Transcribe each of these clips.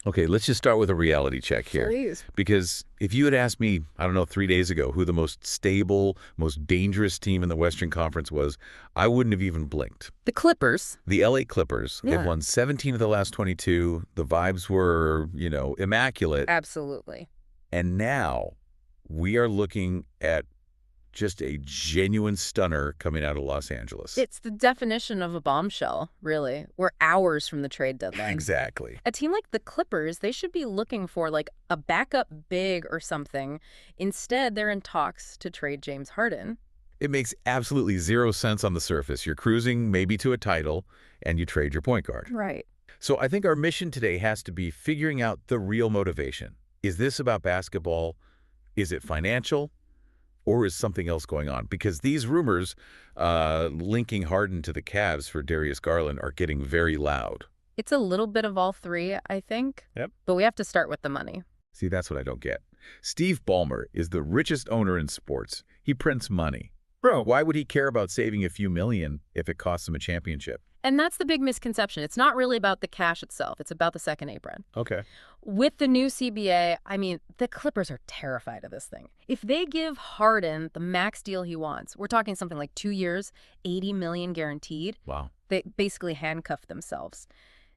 Okay, let's just start with a reality check here. Please. Because if you had asked me, I don't know, 3 days ago, who the most stable, most dangerous team in the Western Conference was, I wouldn't have even blinked. The Clippers. The LA Clippers, they've Yeah. won 17 of the last 22. The vibes were, immaculate. Absolutely. And now we are looking at just a genuine stunner coming out of Los Angeles. It's the definition of a bombshell, really. We're hours from the trade deadline. Exactly. A team like the Clippers, they should be looking for like a backup big or something. Instead, they're in talks to trade James Harden. It makes absolutely zero sense on the surface. You're cruising maybe to a title, and you trade your point guard. Right. So I think our mission today has to be figuring out the real motivation. Is this about basketball? Is it financial? Or is something else going on? Because these rumors linking Harden to the Cavs for Darius Garland are getting very loud. It's a little bit of all three, I think. Yep. But we have to start with the money. See, that's what I don't get. Steve Ballmer is the richest owner in sports. He prints money. Bro, why would he care about saving a few million if it costs him a championship? And that's the big misconception. It's not really about the cash itself. It's about the second apron. Okay. With the new CBA, I mean, the Clippers are terrified of this thing. If they give Harden the max deal he wants, we're talking something like 2 years, $80 million guaranteed. Wow. They basically handcuff themselves.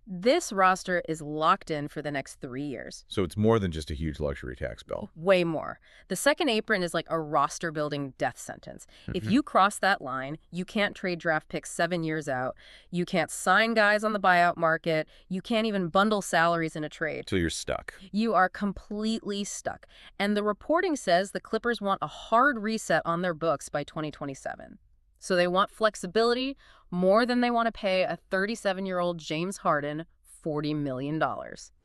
This roster is locked in for the next 3 years. So it's more than just a huge luxury tax bill. Way more. The second apron is like a roster-building death sentence. If you cross that line, you can't trade draft picks 7 years out. You can't sign guys on the buyout market. You can't even bundle salaries in a trade. So you're stuck. You are completely stuck. And the reporting says the Clippers want a hard reset on their books by 2027. So they want flexibility more than they want to pay a 37-year-old James Harden $40 million.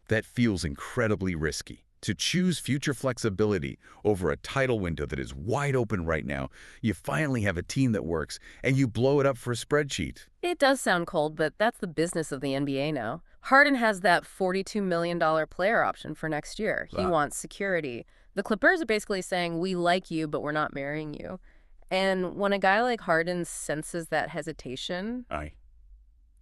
That feels incredibly risky. To choose future flexibility over a title window that is wide open right now, you finally have a team that works, and you blow it up for a spreadsheet. It does sound cold, but that's the business of the NBA now. Harden has that $42 million player option for next year. He wants security. The Clippers are basically saying, we like you, but we're not marrying you. And when a guy like Harden senses that hesitation,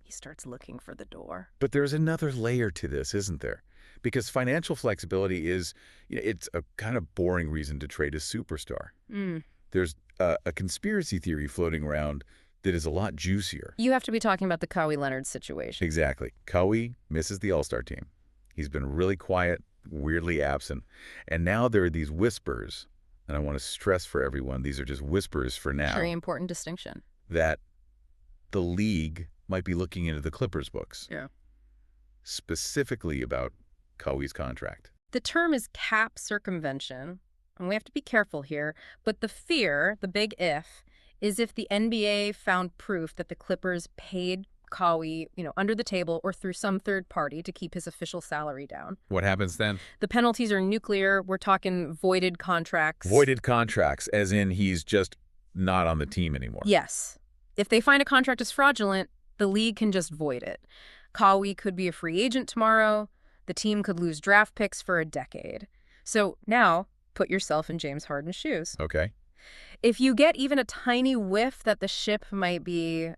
he starts looking for the door. But there's another layer to this, isn't there? Because financial flexibility is, it's a kind of boring reason to trade a superstar. There's a conspiracy theory floating around that is a lot juicier. You have to be talking about the Kawhi Leonard situation. Exactly. Kawhi misses the All-Star team. He's been really quiet, weirdly absent. And now there are these whispers, and I want to stress for everyone, these are just whispers for now. Very important distinction. That the league might be looking into the Clippers books. Yeah. Specifically about Kawhi's contract. The term is cap circumvention, and we have to be careful here, but the fear, the big is if the NBA found proof that the Clippers paid Kawhi, under the table or through some third party to keep his official salary down. What happens then? The penalties are nuclear. We're talking voided contracts. Voided contracts, as in he's just not on the team anymore. Yes. If they find a contract is fraudulent, the league can just void it. Kawhi could be a free agent tomorrow. The team could lose draft picks for a decade. So now, put yourself in James Harden's shoes. Okay. If you get even a tiny whiff that the ship might be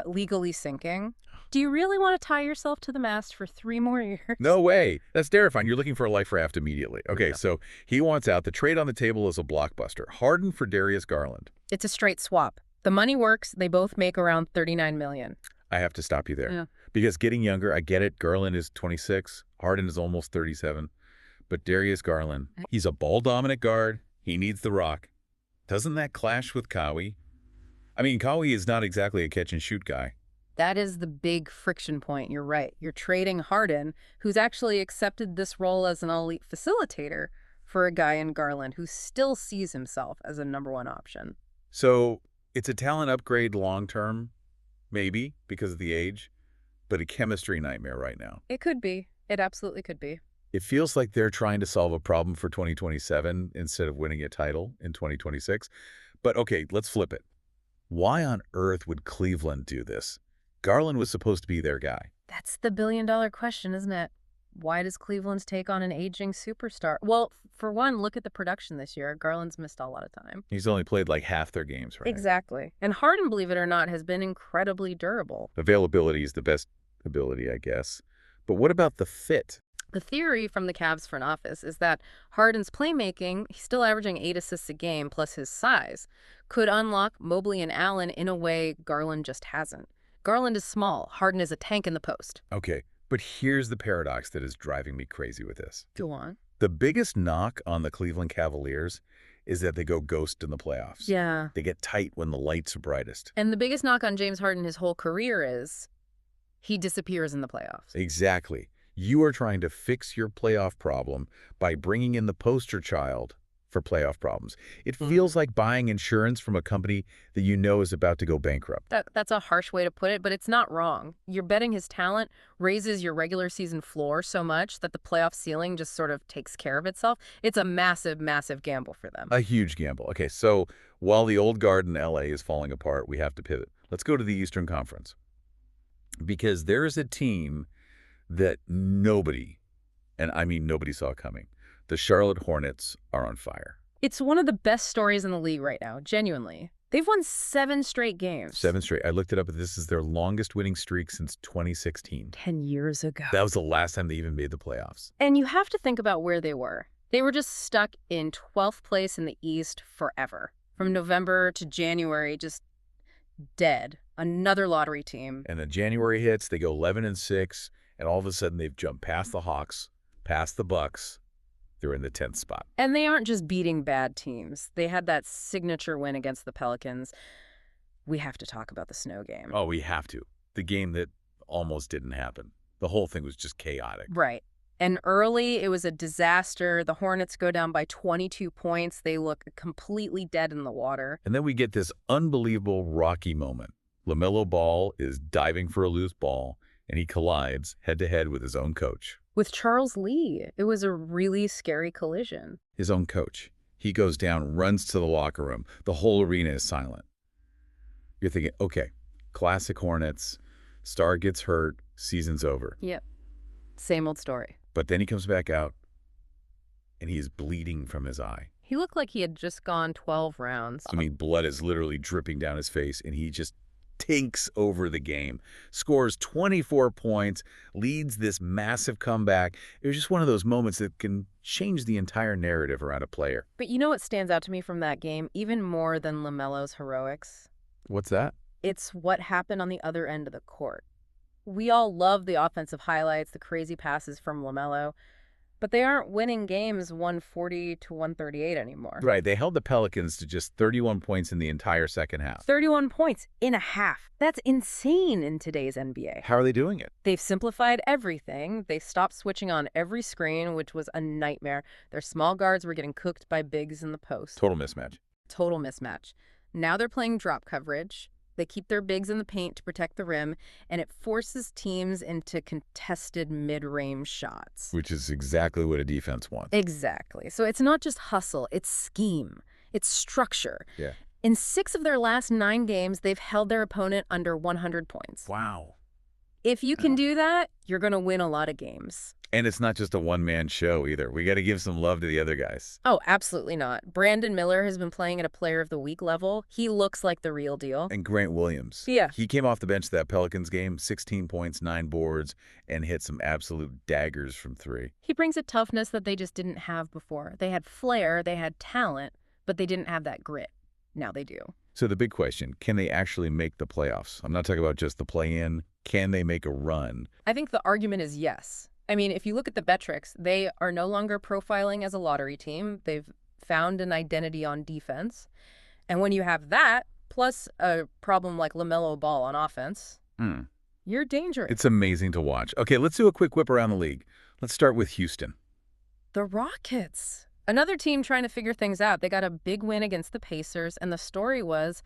legally sinking, do you really want to tie yourself to the mast for 3 more years? No way. That's terrifying. You're looking for a life raft immediately. Okay, Yeah. So he wants out. The trade on the table is a blockbuster. Harden for Darius Garland. It's a straight swap. The money works. They both make around $39 million. I have to stop you there. Yeah. Because getting younger, I get it. Garland is 26. Harden is almost 37. But Darius Garland, he's a ball-dominant guard. He needs the rock. Doesn't that clash with Kawhi? I mean, Kawhi is not exactly a catch-and-shoot guy. That is the big friction point. You're right. You're trading Harden, who's actually accepted this role as an elite facilitator, for a guy in Garland who still sees himself as a #1 option. So it's a talent upgrade long-term, maybe, because of the age, but a chemistry nightmare right now. It could be. It absolutely could be. It feels like they're trying to solve a problem for 2027 instead of winning a title in 2026. But okay, let's flip it. Why on earth would Cleveland do this? Garland was supposed to be their guy. That's the billion-dollar question, isn't it? Why does Cleveland's take on an aging superstar? Well, for one, look at the production this year. Garland's missed a lot of time. He's only played like half their games, right? Exactly. And Harden, believe it or not, has been incredibly durable. Availability is the best ability, I guess. But what about the fit? The theory from the Cavs front office is that Harden's playmaking, he's still averaging 8 assists a game plus his size, could unlock Mobley and Allen in a way Garland just hasn't. Garland is small. Harden is a tank in the post. Okay, but here's the paradox that is driving me crazy with this. Go on. The biggest knock on the Cleveland Cavaliers is that they go ghost in the playoffs. Yeah. They get tight when the lights are brightest. And the biggest knock on James Harden his whole career is he disappears in the playoffs. Exactly. You are trying to fix your playoff problem by bringing in the poster child for playoff problems. It feels like buying insurance from a company that you know is about to go bankrupt. That's a harsh way to put it, but it's not wrong. You're betting his talent raises your regular season floor so much that the playoff ceiling just sort of takes care of itself. It's a massive, massive gamble for them. A huge gamble. Okay, so while the old guard in LA is falling apart, we have to pivot. Let's go to the Eastern Conference. Because there's a team that nobody, and I mean nobody, saw coming. The Charlotte Hornets are on fire. It's one of the best stories in the league right now, genuinely. They've won 7 straight games. 7 straight. I looked it up. This is their longest winning streak since 2016. 10 years ago. That was the last time they even made the playoffs. And you have to think about where they were. They were just stuck in 12th place in the East forever. From November to January, just dead. Another lottery team. And then January hits, they go 11-6, and all of a sudden they've jumped past the Hawks, past the Bucks. They're in the 10th spot. And they aren't just beating bad teams. They had that signature win against the Pelicans. We have to talk about the snow game. Oh, we have to. The game that almost didn't happen. The whole thing was just chaotic. Right. And early, it was a disaster. The Hornets go down by 22 points. They look completely dead in the water. And then we get this unbelievable rocky moment. LaMelo Ball is diving for a loose ball, and he collides head-to-head with his own coach. With Charles Lee, it was a really scary collision. His own coach. He goes down, runs to the locker room. The whole arena is silent. You're thinking, okay, classic Hornets. Star gets hurt, season's over. Yep. Same old story. But then he comes back out, and he is bleeding from his eye. He looked like he had just gone 12 rounds. I mean, blood is literally dripping down his face, and he just takes over the game, scores 24 points, leads this massive comeback. It was just one of those moments that can change the entire narrative around a player. But you know what stands out to me from that game, even more than LaMelo's heroics? What's that? It's what happened on the other end of the court. We all love the offensive highlights, the crazy passes from LaMelo, but they aren't winning games 140 to 138 anymore. Right. They held the Pelicans to just 31 points in the entire second half. 31 points in a half. That's insane in today's NBA. How are they doing it? They've simplified everything. They stopped switching on every screen, which was a nightmare. Their small guards were getting cooked by bigs in the post. Total mismatch. Total mismatch. Now they're playing drop coverage. They keep their bigs in the paint to protect the rim, and it forces teams into contested mid-range shots. Which is exactly what a defense wants. Exactly. So it's not just hustle, it's scheme, it's structure. Yeah. In 6 of their last 9 games, they've held their opponent under 100 points. Wow. If you can do that, you're going to win a lot of games. And it's not just a one-man show either. We got to give some love to the other guys. Oh, absolutely not. Brandon Miller has been playing at a Player of the Week level. He looks like the real deal. And Grant Williams. Yeah. He came off the bench that Pelicans game, 16 points, 9 boards, and hit some absolute daggers from 3. He brings a toughness that they just didn't have before. They had flair, they had talent, but they didn't have that grit. Now they do. So the big question, can they actually make the playoffs? I'm not talking about just the play-in. Can they make a run? I think the argument is yes. I mean, if you look at the metrics, they are no longer profiling as a lottery team. They've found an identity on defense. And when you have that, plus a problem like LaMelo Ball on offense, you're dangerous. It's amazing to watch. Okay, let's do a quick whip around the league. Let's start with Houston. The Rockets. Another team trying to figure things out. They got a big win against the Pacers, and the story was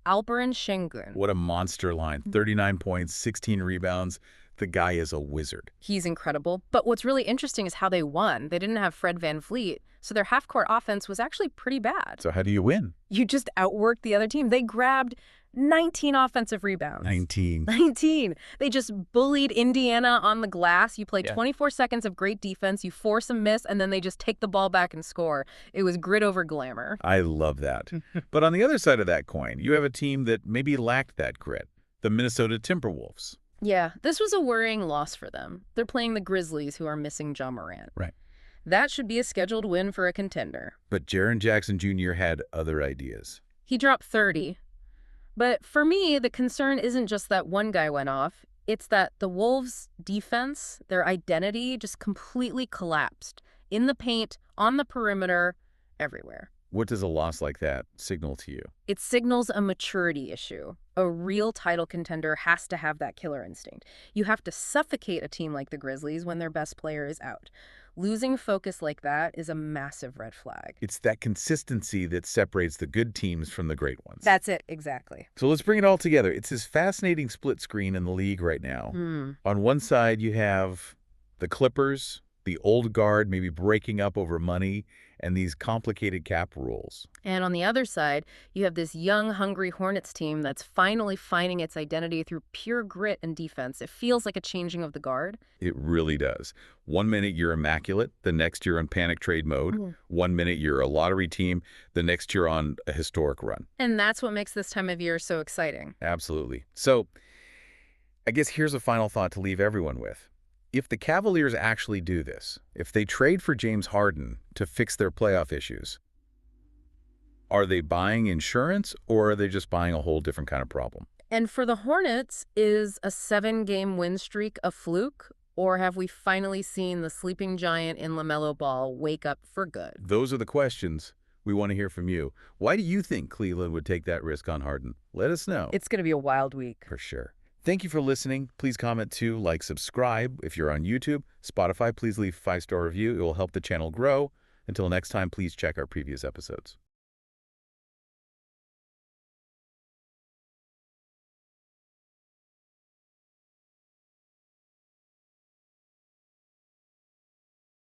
Alperen Şengün. What a monster line. 39 points, 16 rebounds. The guy is a wizard. He's incredible. But what's really interesting is how they won. They didn't have Fred VanVleet, so their half-court offense was actually pretty bad. So how do you win? You just outworked the other team. They grabbed 19 offensive rebounds. 19. They just bullied Indiana on the glass. You play 24 seconds of great defense, you force a miss, and then they just take the ball back and score. It was grit over glamour. I love that. But on the other side of that coin, you have a team that maybe lacked that grit. The Minnesota Timberwolves. Yeah, this was a worrying loss for them. They're playing the Grizzlies, who are missing Ja Morant. Right. That should be a scheduled win for a contender. But Jaren Jackson Jr. had other ideas. He dropped 30. But for me, the concern isn't just that one guy went off. It's that the Wolves' defense, their identity, just completely collapsed. In the paint, on the perimeter, everywhere. What does a loss like that signal to you? It signals a maturity issue. A real title contender has to have that killer instinct. You have to suffocate a team like the Grizzlies when their best player is out. Losing focus like that is a massive red flag. It's that consistency that separates the good teams from the great ones. That's it, exactly. So let's bring it all together. It's this fascinating split screen in the league right now. On one side, you have the Clippers, the old guard maybe breaking up over money, and these complicated cap rules. And on the other side, you have this young, hungry Hornets team that's finally finding its identity through pure grit and defense. It feels like a changing of the guard. It really does. 1 minute you're immaculate, the next you're in panic trade mode. 1 minute you're a lottery team, the next you're on a historic run. And that's what makes this time of year so exciting. Absolutely. So I guess here's a final thought to leave everyone with. If the Cavaliers actually do this, if they trade for James Harden to fix their playoff issues, are they buying insurance or are they just buying a whole different kind of problem? And for the Hornets, is a 7-game win streak a fluke? Or have we finally seen the sleeping giant in LaMelo Ball wake up for good? Those are the questions we want to hear from you. Why do you think Cleveland would take that risk on Harden? Let us know. It's going to be a wild week. For sure. Thank you for listening. Please comment too, like, subscribe. If you're on YouTube, Spotify, please leave a 5-star review. It will help the channel grow. Until next time, please check our previous episodes.